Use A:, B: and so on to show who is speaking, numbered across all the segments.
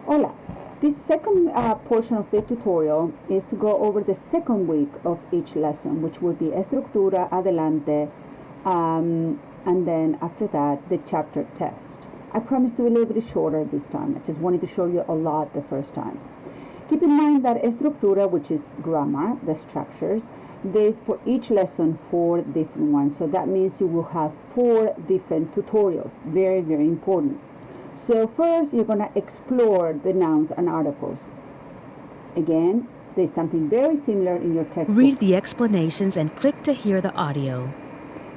A: Hola. This second portion of the tutorial is to go over the second week of each lesson, which will be Estructura, Adelante, and then after that, the chapter test. I promised to be a little bit shorter this time. I just wanted to show you a lot the first time. Keep in mind that Estructura, which is grammar, the structures, there's for each lesson 4 different ones. So that means you will have 4 different tutorials. Very, very important. So first, you're going to explore the nouns and articles. Again, there's something very similar in your textbook.
B: Read the explanations and click to hear the audio.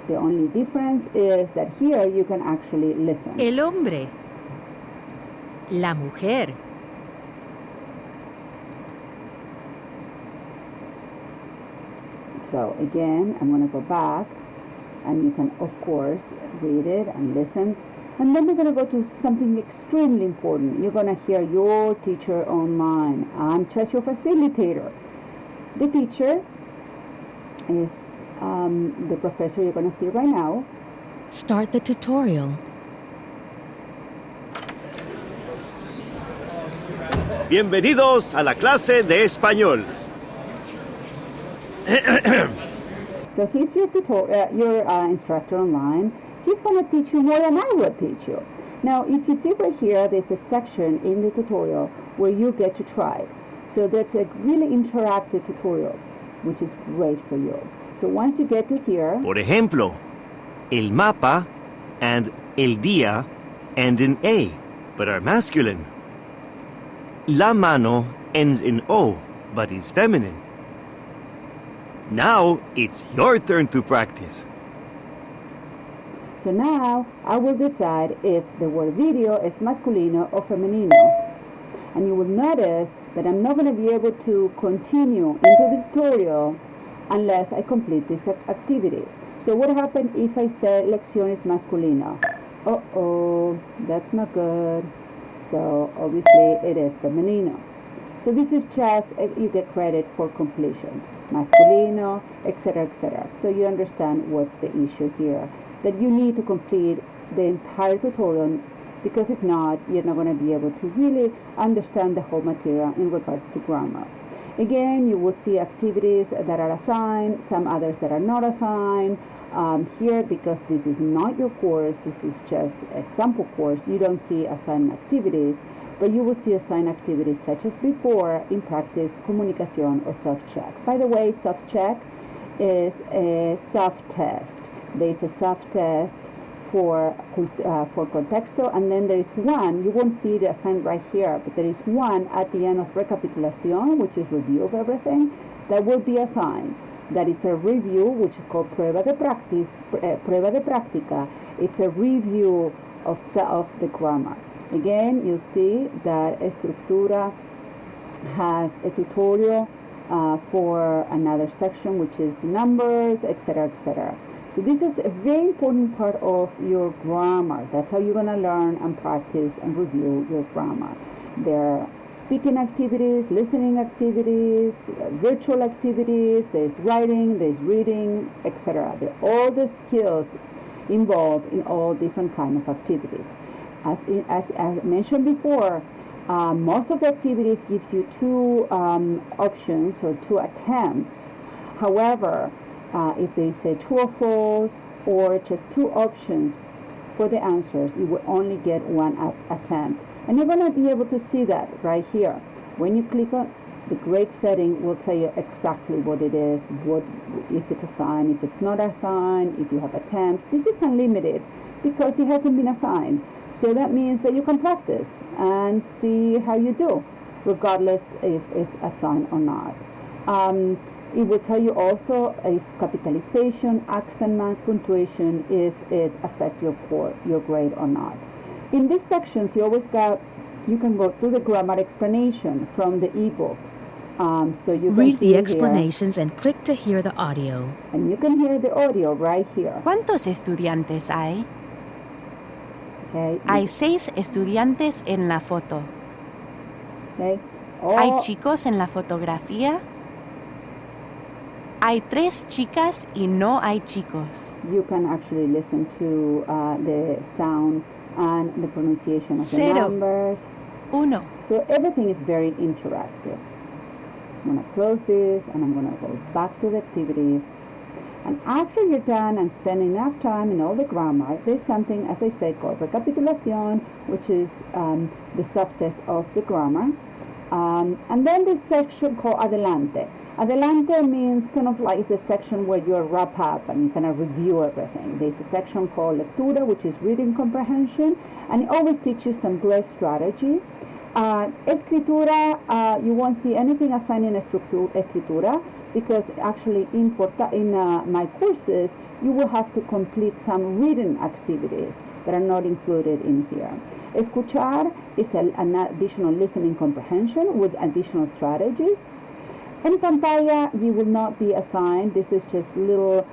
A: The only difference is that here you can actually listen.
B: El hombre. La mujer.
A: So again, I'm going to go back, and you can, of course, read it and listen. And then we're going to go to something extremely important. You're going to hear your teacher online. I'm just your facilitator. The teacher is the professor you're going to see right now.
B: Start the tutorial.
C: Bienvenidos a la clase de español.
A: So he's your instructor online. He's going to teach you more than I will teach you. Now, if you see right here, there's a section in the tutorial where you get to try. So that's a really interactive tutorial, which is great for you. So once you get to here...
C: Por ejemplo, el mapa and el día end in A, but are masculine. La mano ends in O, but is feminine. Now, it's your turn to practice.
A: So now, I will decide if the word video is masculino or femenino. And you will notice that I'm not going to be able to continue into the tutorial unless I complete this activity. So what happens if I say lección es masculino? Uh-oh, that's not good. So obviously it is femenino. So this is just, you get credit for completion. Masculino, etc., etc. So you understand what's the issue here. That you need to complete the entire tutorial, because if not, you're not going to be able to really understand the whole material in regards to grammar. Again, you will see activities that are assigned, some others that are not assigned. Here, because this is not your course, this is just a sample course, you don't see assigned activities, but you will see assigned activities such as before in practice, comunicación, or self-check. By the way, self-check is a self-test. There is a self-test for contexto, and then there is one, you won't see it assigned right here, but there is one at the end of recapitulación, which is review of everything, that will be assigned. That is a review, which is called prueba de práctica. It's a review of the grammar. Again, you'll see that Estructura has a tutorial for another section, which is numbers, etc., etc. So this is a very important part of your grammar. That's how you're going to learn and practice and review your grammar. There are speaking activities, listening activities, virtual activities, there's writing, there's reading, etc. There are all the skills involved in all different kinds of activities. As mentioned before, most of the activities gives you 2 options or 2 attempts. However, if they say true or false, or just 2 options for the answers, you will only get 1 attempt. And you're going to be able to see that right here. When you click on the grade setting, will tell you exactly what it is, if it's assigned, if it's not assigned, if you have attempts. This is unlimited because it hasn't been assigned. So that means that you can practice and see how you do, regardless if it's assigned or not. It will tell you also if capitalization, accent mark, punctuation, if it affects your grade or not. In these sections, you can go to the grammar explanation from the ebook. So you can
B: read
A: see
B: the explanations
A: here,
B: and click to hear the audio.
A: And you can hear the audio right here.
D: ¿Cuántos estudiantes hay?
A: Okay.
D: Hay 6 estudiantes en la foto.
A: Okay.
D: ¿Hay chicos en la fotografía? Hay 3 chicas y no hay chicos.
A: You can actually listen to the sound and the pronunciation of the
D: Cero.
A: numbers.
D: 1.
A: So everything is very interactive. I'm going to close this and I'm going to go back to the activities. And after you're done and spend enough time in all the grammar, there's something, as I said, called recapitulación, which is the self-test of the grammar. And then this section called adelante. Adelante means kind of like the section where you wrap up and you kind of review everything. There's a section called lectura, which is reading comprehension, and it always teaches some great strategy. Escritura, you won't see anything assigned in escritura, because actually in my courses, you will have to complete some reading activities that are not included in here. Escuchar is an additional listening comprehension with additional strategies. En pantalla, you will not be assigned. This is just little,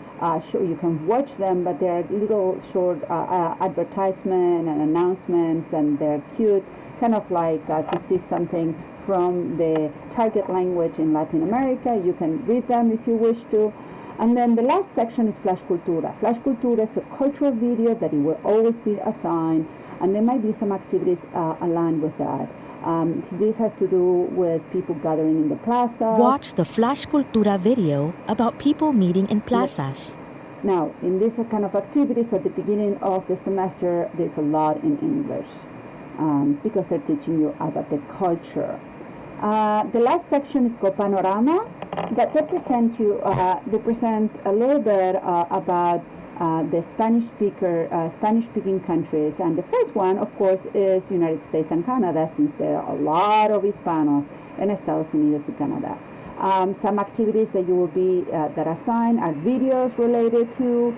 A: you can watch them, but they're little short advertisement and announcements, and they're cute, kind of like to see something from the target language in Latin America. You can read them if you wish to. And then the last section is Flash Cultura. Flash Cultura is a cultural video that it will always be assigned, and there might be some activities aligned with that. This has to do with people gathering in the plaza.
B: Watch the Flash Cultura video about people meeting in plazas.
A: Now, in this kind of activities at the beginning of the semester, there's a lot in English because they're teaching you about the culture. The last section is called Panorama, that they present a little bit about the Spanish-speaking countries. And the first one, of course, is United States and Canada, since there are a lot of Hispanos in Estados Unidos and Canada. Some activities that you will be that assigned are videos related to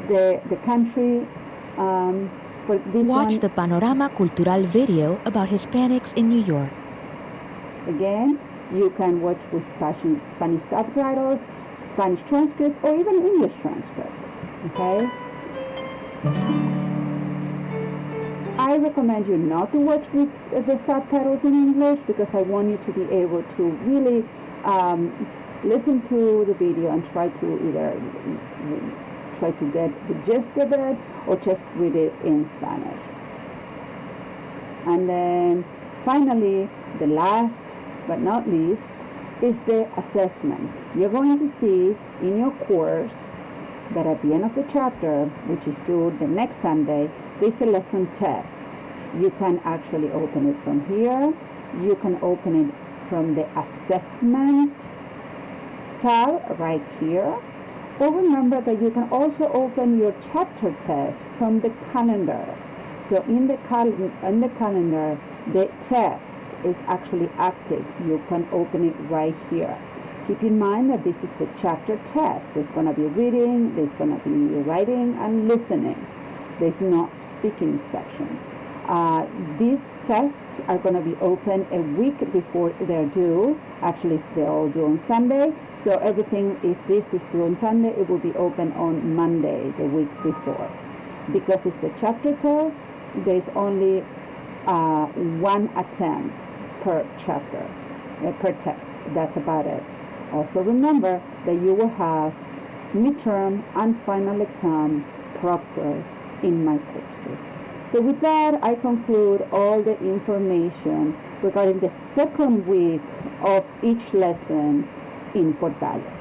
A: the country. For this
B: Watch the Panorama Cultural video about Hispanics in New York.
A: Again, you can watch with Spanish subtitles, Spanish transcript, or even English transcript. Okay? I recommend you not to watch with the subtitles in English, because I want you to be able to really listen to the video and try to either try to get the gist of it or just read it in Spanish. And then finally, the last but not least is the assessment. You're going to see in your course that at the end of the chapter, which is due the next Sunday, there's a lesson test. You can actually open it from here. You can open it from the assessment tab right here. Or remember that you can also open your chapter test from the calendar. So in the calendar, the test is actually active. You can open it right here. Keep in mind that this is the chapter test. There's going to be reading, there's going to be writing and listening. There's no speaking section. These tests are going to be open a week before they're due. Actually, they're all due on Sunday. So everything, if this is due on Sunday, it will be open on Monday, the week before. Because it's the chapter test, there's only one attempt per chapter, per text. That's about it. Also remember that you will have midterm and final exam proctored in my courses. So with that, I conclude all the information regarding the second week of each lesson in Portales.